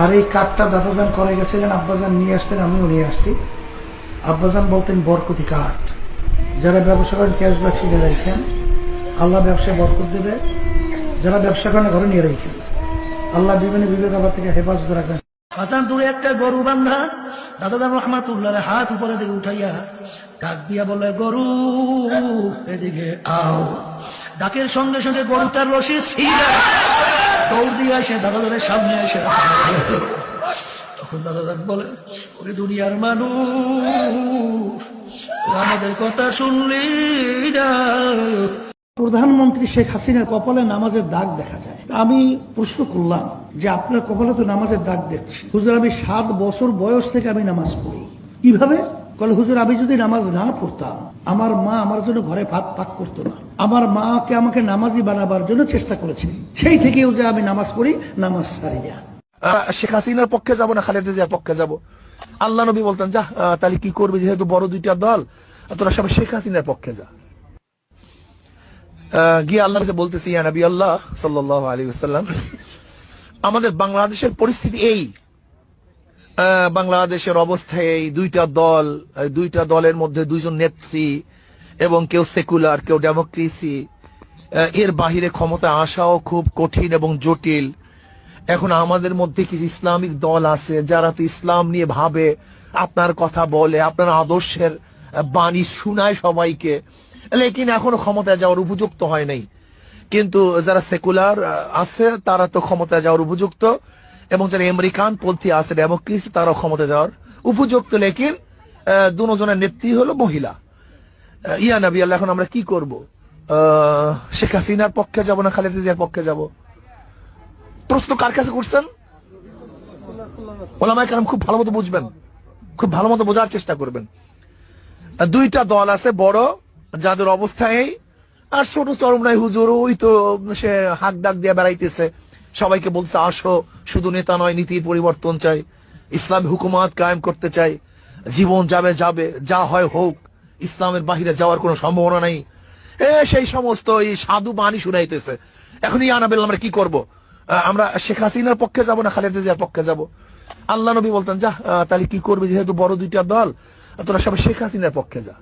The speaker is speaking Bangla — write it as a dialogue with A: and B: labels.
A: আর এই কাঠটা দাদাজান করে গেছিলেন, আব্বাজান নিয়ে আসতেন, আমিও নিয়ে আসছি। আব্বাজান বলতেন বরকতি কাঠ, যারা ব্যবসা করেন ক্যাশ বাক্সে নিয়ে রাখেন, আল্লাহ ব্যবসায় বরকত দেবে। যারা ব্যবসা করেন ঘরে নিয়ে রাখেন, আল্লাহ বিভিন্ন বিপদ আপদ থেকে হেফাজত রাখবেন। হাসান দূরে একটা গরু বান্ধা, দাদাজান রহমাতুল্লাহ হাত উপরে দিকে উঠাইয়া ডাক দিয়া বলে, গরু এদিকে আও। ডাকের সঙ্গে সঙ্গে গরুটার রশি ছিঁড়া দৌড় দিয়ে আসে দাদাজানের সামনে এসে। তখন দাদাজান বলে, ওরে দুনিয়ার মানুষ, আমাদের কথা শুনলি না? প্রধানমন্ত্রী শেখ হাসিনার কপালে নামাজের দাগ দেখা যায়। আমি প্রশ্ন করলাম যে আপনার কপালে তো নামাজের দাগ দেখছি। হুজুর, আমি 7 বছর বয়স থেকে আমি নামাজ পড়ি। কিভাবে? বলে, হুজুর, আমি যদি নামাজ না পড়তাম, আমার মা আমার জন্য ঘরে ভাত পাক করতো না। আমার মাকে আমাকে নামাজি বানাবার জন্য চেষ্টা করেছে, সেই থেকে যে আমি নামাজ পড়ি, নামাজ ছাড়ি না।
B: শেখ হাসিনার পক্ষে যাব না খালেদা জিয়ার পক্ষে যাব? আল্লাহ নবী বলতেন, যা তাহলে কি করবে, যেহেতু বড় দুইটা দল, তোরা সবাই শেখ হাসিনার পক্ষে যা। গিয়ে আল্লাহ বলতেছি, ইয়া নবী আল্লাহ সাল্লাল্লাহু আলাইহি ওয়াসাল্লাম, আমাদের বাংলাদেশের পরিস্থিতি এই, বাংলাদেশের অবস্থা এই, দুইটা দলের মধ্যে 2 জন নেত্রী, এবং কেউ সেকুলার, কেউ ডেমোক্রেসি, এর বাহিরে ক্ষমতা আসাও খুব কঠিন এবং জটিল। এখন আমাদের মধ্যে কিছু ইসলামিক দল আছে যারা তো ইসলাম নিয়ে ভাবে, আপনার কথা বলে, আপনার আদর্শের বাণী শুনায় সবাইকে, লেকিন এখনো ক্ষমতায় যাওয়ার উপযুক্ত হয় নাই। কিন্তু যারা সেকুলার আছে তারা তো ক্ষমতায় যাওয়ার উপযুক্ত, এবং যারা আমেরিকান পন্থী আছে, ডেমোক্রেসি, তারাও ক্ষমতা যাওয়ার উপযুক্ত, লেকিন দুজনের নেত্রী হলো মহিলা। ইয়া নবী আল্লাহ, এখন আমরা কি করব? শেখ হাসিনার পক্ষে যাব না খালেদা জিয়ার পক্ষে যাব? প্রশ্ন কার কাছে করছেন? ওলামায়ে কেরাম খুব ভালো মতো বুঝবেন, খুব ভালো মতো বোঝার চেষ্টা করবেন। 2টা দল আছে বড়, যাদের অবস্থা এই, আর ছোট চরমনাই হুজুর, ওই তো সে হাক ডাক দিয়ে বেড়াইতেছে, সবাইকে বলছে আসো, শুধু নেতা নয়, নীতির পরিবর্তন চাই, ইসলামী হুকুমাত কায়েম করতে চাই, জীবন যাবে যাবে, যা হয় হোক, ইসলামের বাহিরে যাওয়ার কোনো সম্ভাবনা নাই, সেই সমস্ত এই সাধু বাণী শুনাইতেছে। এখন ইয়া নবী আমরা কি করব? আমরা শেখ হাসিনার পক্ষে যাব না খালেদা জিয়ার পক্ষে যাব? আল্লাহ নবী বলতেন, যা তাহলে কি করবে, যেহেতু বড় দুইটা দল, তোরা সবাই শেখ হাসিনার পক্ষে যা।